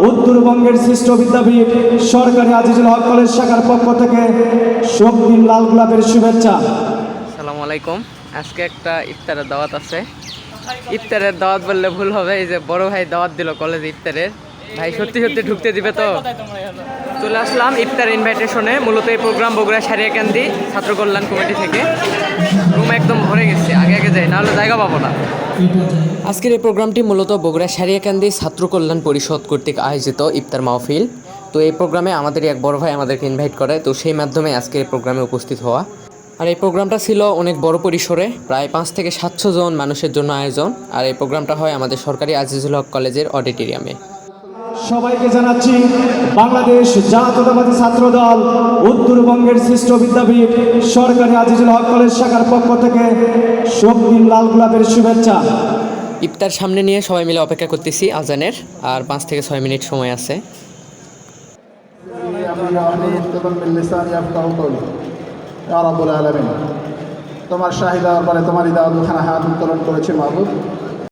উত্তরবঙ্গের শ্রেষ্ঠ বিদ্যাপীঠ সরকারি আজিজুল হক কলেজ শাখার পক্ষ থেকে শক্তির লাল গোলাপের শুভেচ্ছা। আসসালামু আলাইকুম। আজকে একটা ইফতারের দাওয়াত আছে। ইফতারের দাওয়াত বললে ভুল হবে, এই যে বড় ভাই দাওয়াত দিল কলেজে ইফতারের। ভাই সত্যি সত্যি ঢুকতে দিবে তো? চলে আসলাম ইফতার ইনভাইটেশনে। মূলত এই প্রোগ্রাম বগুড়া সারিয়াকান্দি ছাত্র কল্যাণ কমিটি থেকে। রুম একদম ভরে গেছে, আগে আগে যাই, নাহলে জায়গা পাবো না। আজকের এই প্রোগ্রামটি মূলত বগুড়া সারিয়াকান্দি ছাত্র কল্যাণ পরিষদ কর্তৃক আয়োজিত ইফতার মাহফিল। তো এই প্রোগ্রামে আমাদের এক বড় ভাই আমাদেরকে ইনভাইট করে, তো সেই মাধ্যমে আজকের এই প্রোগ্রামে উপস্থিত হওয়া। আর এই প্রোগ্রামটা ছিল অনেক বড় পরিসরে, প্রায় 5 থেকে 700 জন মানুষের জন্য আয়োজন। আর এই প্রোগ্রামটা হয় আমাদের সরকারি আজিজুল হক কলেজের অডিটোরিয়ামে। সবাইকে জানাচ্ছি বাংলাদেশ জাতীয়তাবাদী ছাত্র দল উত্তরবঙ্গের শ্রেষ্ঠ বিদ্যাপীঠ সরকারি আজিজুল হক কলেজ শাখার পক্ষ থেকে শক্তির লাল গোলাপের শুভেচ্ছা। ইফতার সামনে নিয়ে সবাই মিলে অপেক্ষা করতেছি আজানের, আর 5 থেকে 6 মিনিট সময় আছে। তোমার শাহিদা দরবারে তোমার ইদাখানা হাত উত্তোলন করেছে মাহবুব।